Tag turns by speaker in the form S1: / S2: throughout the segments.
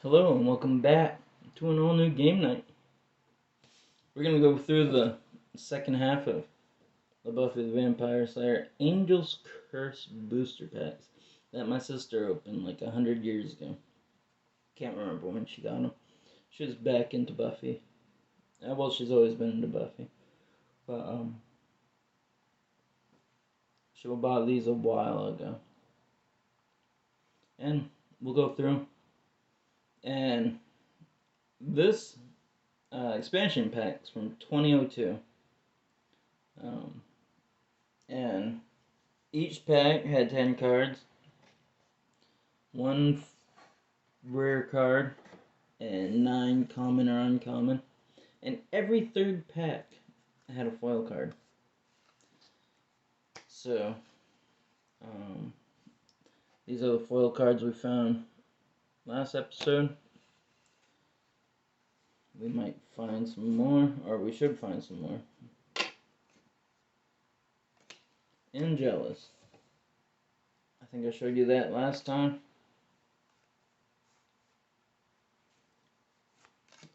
S1: Hello and welcome back to an all-new game night. We're going to go through the second half of the Buffy the Vampire Slayer Angel's Curse booster packs that my sister opened like 100 years ago. Can't remember when she got them. She was back into Buffy. Well, she's always been into Buffy. But, she bought these a while ago. And we'll go through. And this expansion packs from 2002. And each pack had 10 cards, one rare card, and 9 common or uncommon. And every third pack had a foil card. So, these are the foil cards we found last episode. We might find some more, or we should find some more. And Jealous. I think I showed you that last time.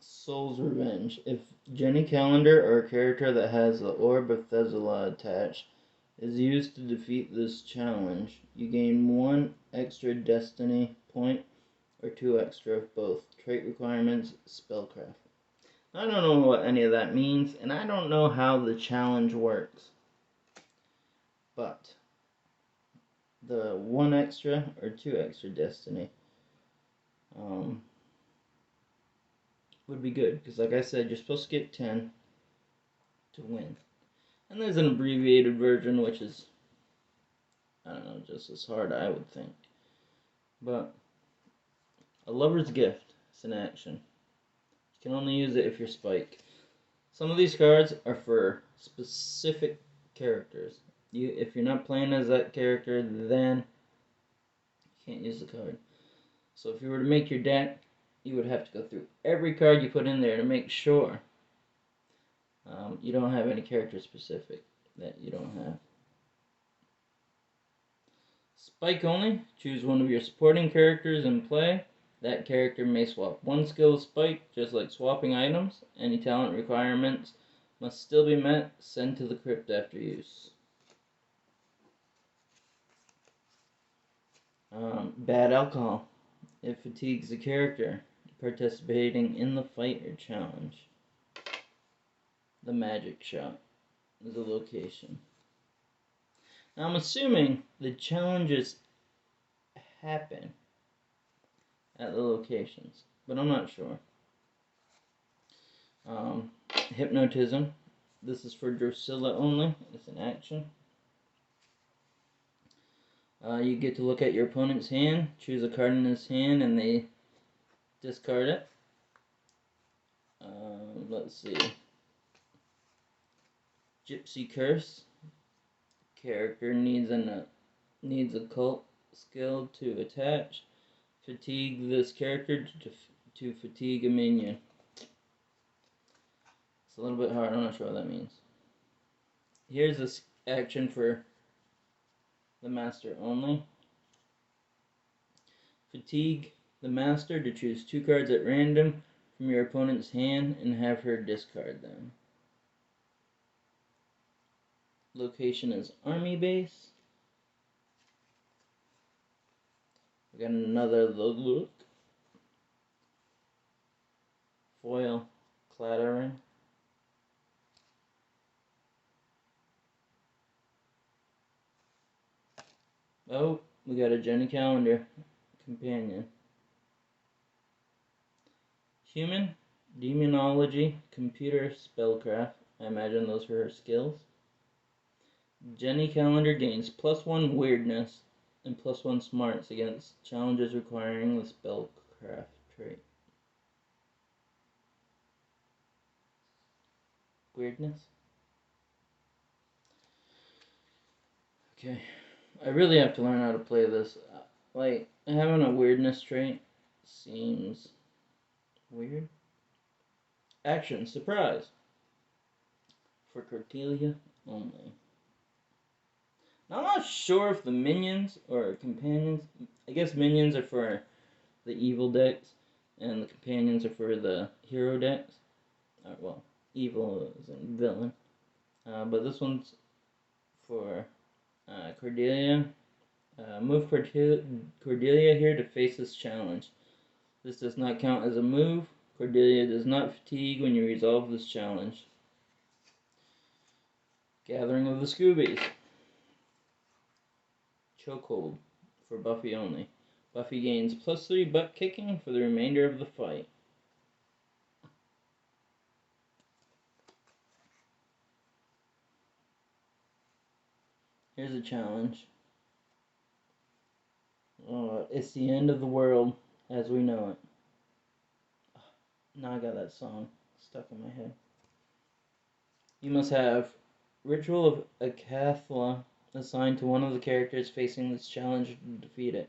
S1: Soul's Revenge. If Jenny Calendar or a character that has the Orb of Thezala attached is used to defeat this challenge, you gain 1 extra destiny point or 2 extra of both. Trait requirements, spellcraft. I don't know what any of that means, and I don't know how the challenge works. But the 1 extra or 2 extra destiny would be good, because like I said, you're supposed to get 10 to win. And there's an abbreviated version, which is, I don't know, just as hard, I would think. But a Lover's Gift is an action. You can only use it if you're Spike. Some of these cards are for specific characters. If you're not playing as that character, then you can't use the card. So if you were to make your deck, you would have to go through every card you put in there to make sure you don't have any character specific that you don't have. Spike only. Choose one of your supporting characters in play. That character may swap 1 skill with Spike, just like swapping items. Any talent requirements must still be met. Send to the crypt after use. Bad Alcohol. It fatigues the character participating in the fight or challenge. The Magic Shot is a location. Now I'm assuming the challenges happen at the locations, but I'm not sure. Hypnotism. This is for Drusilla only. It's an action. You get to look at your opponent's hand, choose a card in his hand, and they discard it. Let's see. Gypsy Curse. Character needs a cult skill to attach. Fatigue this character to fatigue a minion. It's a little bit hard. I'm not sure what that means. Here's this action for the master only. Fatigue the master to choose 2 cards at random from your opponent's hand and have her discard them. Location is Army Base. We got another look. Foil Clattering. Oh, we got a Jenny Calendar companion. Human, Demonology, Computer, Spellcraft. I imagine those are her skills. Jenny Calendar gains +1 Weirdness and +1 Smarts against challenges requiring the Spellcraft trait. Weirdness? Okay. I really have to learn how to play this. Like, having a Weirdness trait seems weird. Action, Surprise. For Cordelia only. Now, I'm not sure if the minions or companions, I guess minions are for the evil decks, and the companions are for the hero decks. Well, evil is a villain. But this one's for Cordelia. Move Cordelia here to face this challenge. This does not count as a move. Cordelia does not fatigue when you resolve this challenge. Gathering of the Scoobies. Chokehold for Buffy only. Buffy gains +3 butt kicking for the remainder of the fight. Here's a challenge. It's the end of the world as we know it. Now I got that song stuck in my head. You must have Ritual of Acathla assigned to one of the characters facing this challenge to defeat it.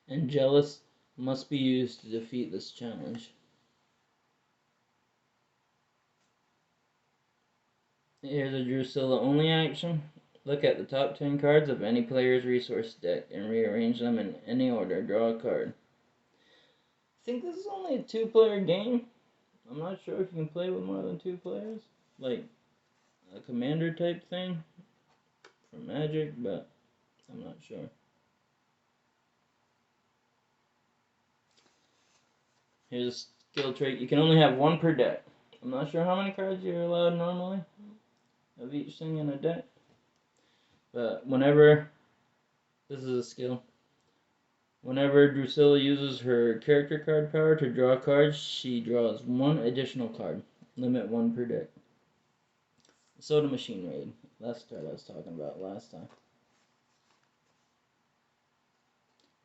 S1: And Jealous must be used to defeat this challenge. Here's a Drusilla only action. Look at the top 10 cards of any player's resource deck and rearrange them in any order. Draw a card. I think this is only a 2-player game. I'm not sure if you can play with more than 2 players. Like a commander type thing for Magic, but I'm not sure. Here's a skill trait. You can only have 1 per deck. I'm not sure how many cards you're allowed normally of each thing in a deck. But whenever, this is a skill, whenever Drusilla uses her character card power to draw cards, she draws 1 additional card. Limit 1 per deck. Soda Machine Raid. That's what I was talking about last time.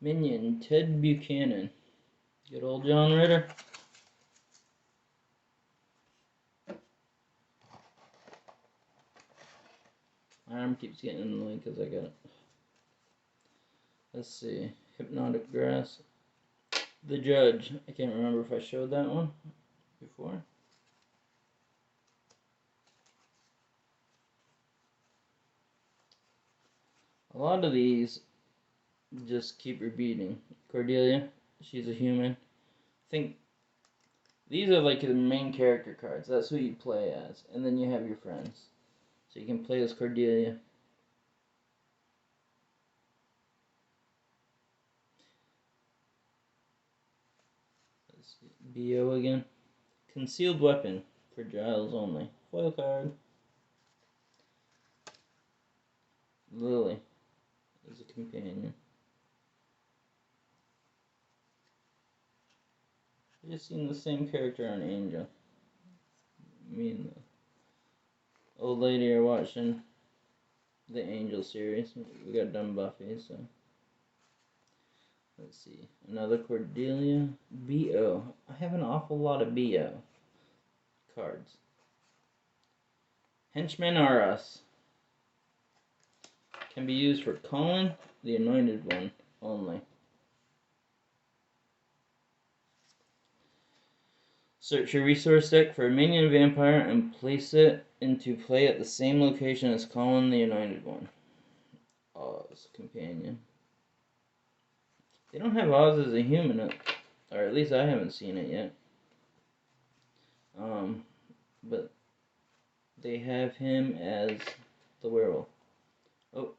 S1: Minion, Ted Buchanan. Good old John Ritter. My arm keeps getting in the way because I got it. Let's see. Hypnotic Grass. The Judge. I can't remember if I showed that one before. A lot of these just keep repeating. Cordelia, she's a human. I think these are like the main character cards. That's who you play as. And then you have your friends. So you can play as Cordelia. Let's see. BO again. Concealed Weapon for Giles only. Foil card. Lily is a companion. I've just seen the same character on Angel. Me and the old lady are watching the Angel series. We got done Buffy, so. Let's see. Another Cordelia. BO. I have an awful lot of BO cards. Henchmen Are Us. Can be used for Colin, the Anointed One, only. Search your resource deck for a minion vampire and place it into play at the same location as Colin, the Anointed One. Oz, companion. They don't have Oz as a human, or at least I haven't seen it yet. But they have him as the werewolf. Oh,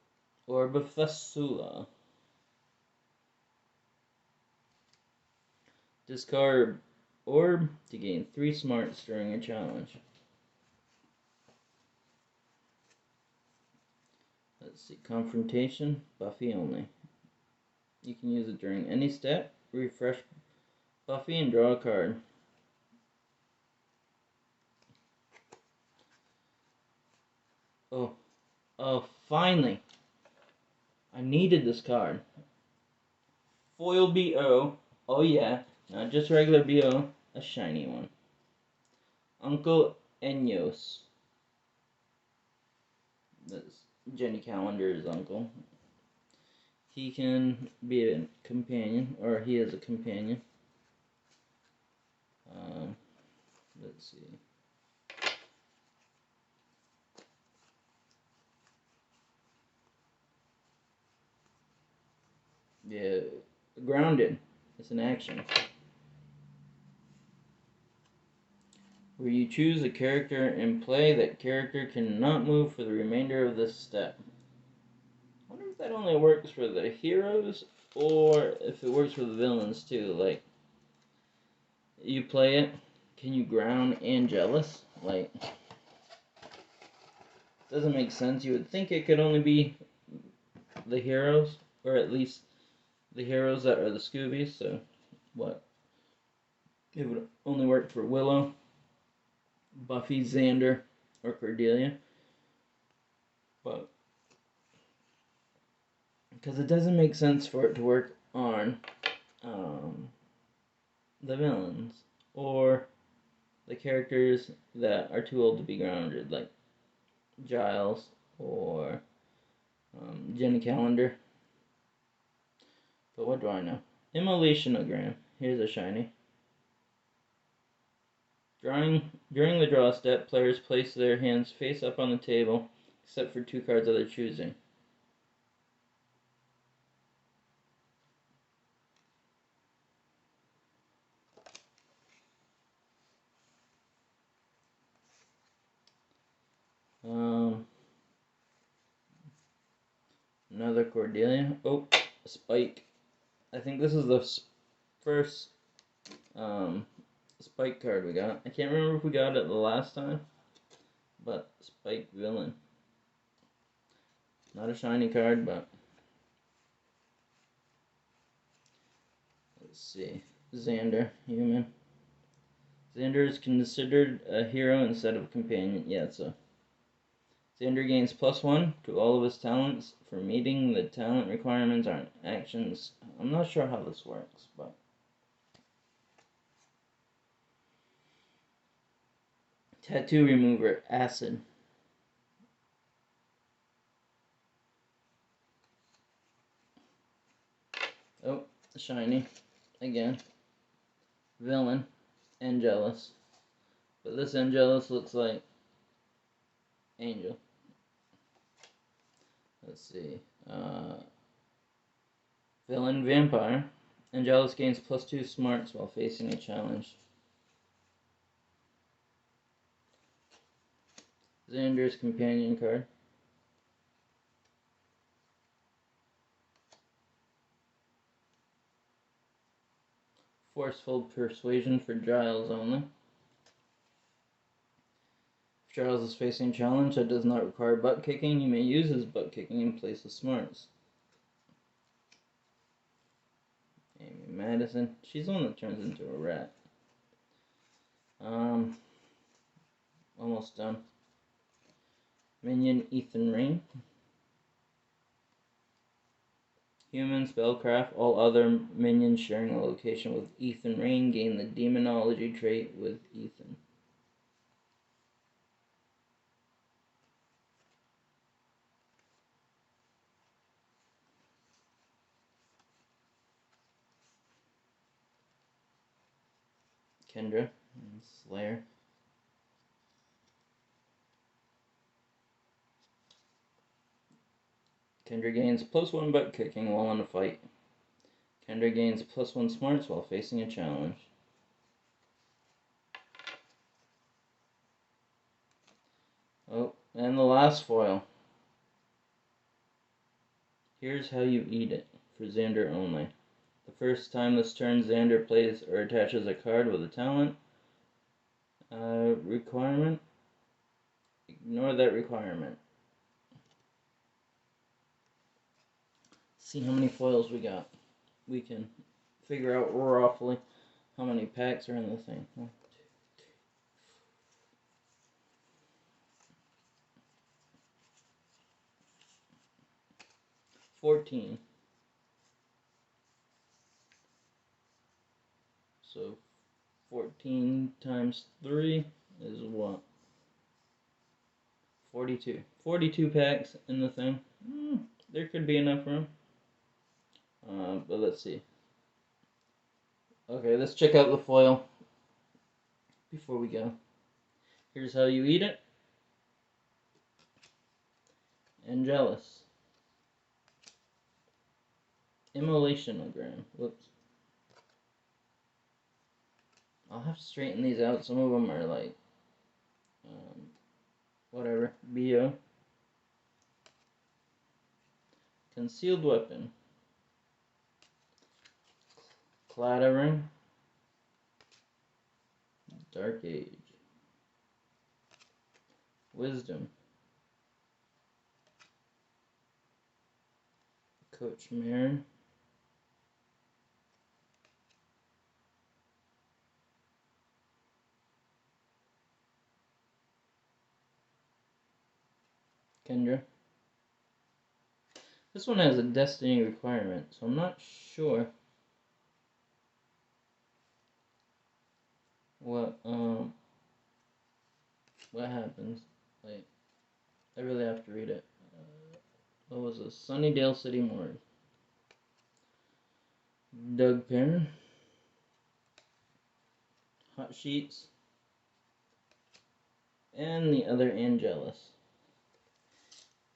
S1: Orb of Thasula. Discard Orb to gain 3 smarts during a challenge. Let's see, Confrontation, Buffy only. You can use it during any step. Refresh Buffy and draw a card. Oh, finally. I needed this card. Foil BO. Oh yeah, not just regular BO, a shiny one. Uncle Enyos. That's Jenny Calendar's uncle. He can be a companion, or he is a companion. Let's see. Yeah, Grounded. It's an action. Where you choose a character and play, that character cannot move for the remainder of this step. I wonder if that only works for the heroes, or if it works for the villains too. Like, you play it, can you ground and jealous? Like, doesn't make sense. You would think it could only be the heroes, or at least the heroes that are the Scoobies. So, what? It would only work for Willow, Buffy, Xander, or Cordelia. But because it doesn't make sense for it to work on the villains or the characters that are too old to be grounded, like Giles or Jenny Calendar. But what do I know? Immolationogram. Here's a shiny. During the draw step, players place their hands face up on the table, except for 2 cards of their choosing. Another Cordelia. Oh, Spike. I think this is the first Spike card we got. I can't remember if we got it the last time, but Spike Villain. Not a shiny card, but let's see. Xander, human. Xander is considered a hero instead of a companion. Yeah, so Xander gains +1 to all of his talents for meeting the talent requirements on actions. I'm not sure how this works, but tattoo remover, acid. Oh, shiny again. Villain, Angelus. But this Angelus looks like Angel. Let's see. Villain, Vampire. Angelus gains +2 smarts while facing a challenge. Xander's companion card. Forceful Persuasion for Giles only. If Giles is facing a challenge that does not require butt kicking, he may use his butt kicking in place of smarts. Amy Madison. She's the one that turns into a rat. Almost done. Minion, Ethan Rain. Human, Spellcraft. All other minions sharing a location with Ethan Rain gain the Demonology trait with Ethan. Kendra and Slayer. Kendra gains +1 butt kicking while in a fight. Kendra gains +1 smarts while facing a challenge. Oh, and the last foil. Here's how you eat it, for Xander only. The first time this turn, Xander plays or attaches a card with a talent requirement. Ignore that requirement. See how many foils we got. We can figure out roughly how many packs are in the thing. 1, 2, 3, 14. So 14 times 3 is what? 42. 42 packs in the thing. There could be enough room. But let's see. Okay, let's check out the foil before we go. Here's how you eat it. Angelus. Immolationogram. Whoops. I'll have to straighten these out. Some of them are like, whatever. BO. Concealed weapon. Clattering. Dark Age. Wisdom. Coach Marin. Kendra. This one has a destiny requirement, so I'm not sure what happens. Like, I really have to read it. What was this? Sunnydale City Morgue. Doug Perrin. Hot Sheets. And the other Angelus.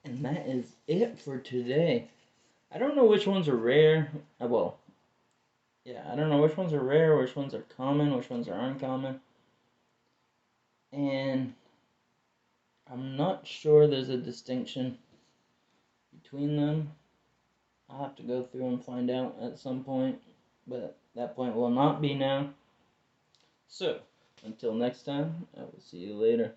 S1: And that is it for today. I don't know which ones are rare. Well, yeah, I don't know which ones are rare, which ones are common, which ones are uncommon. And I'm not sure there's a distinction between them. I'll have to go through and find out at some point, but that point will not be now. So, until next time, I will see you later.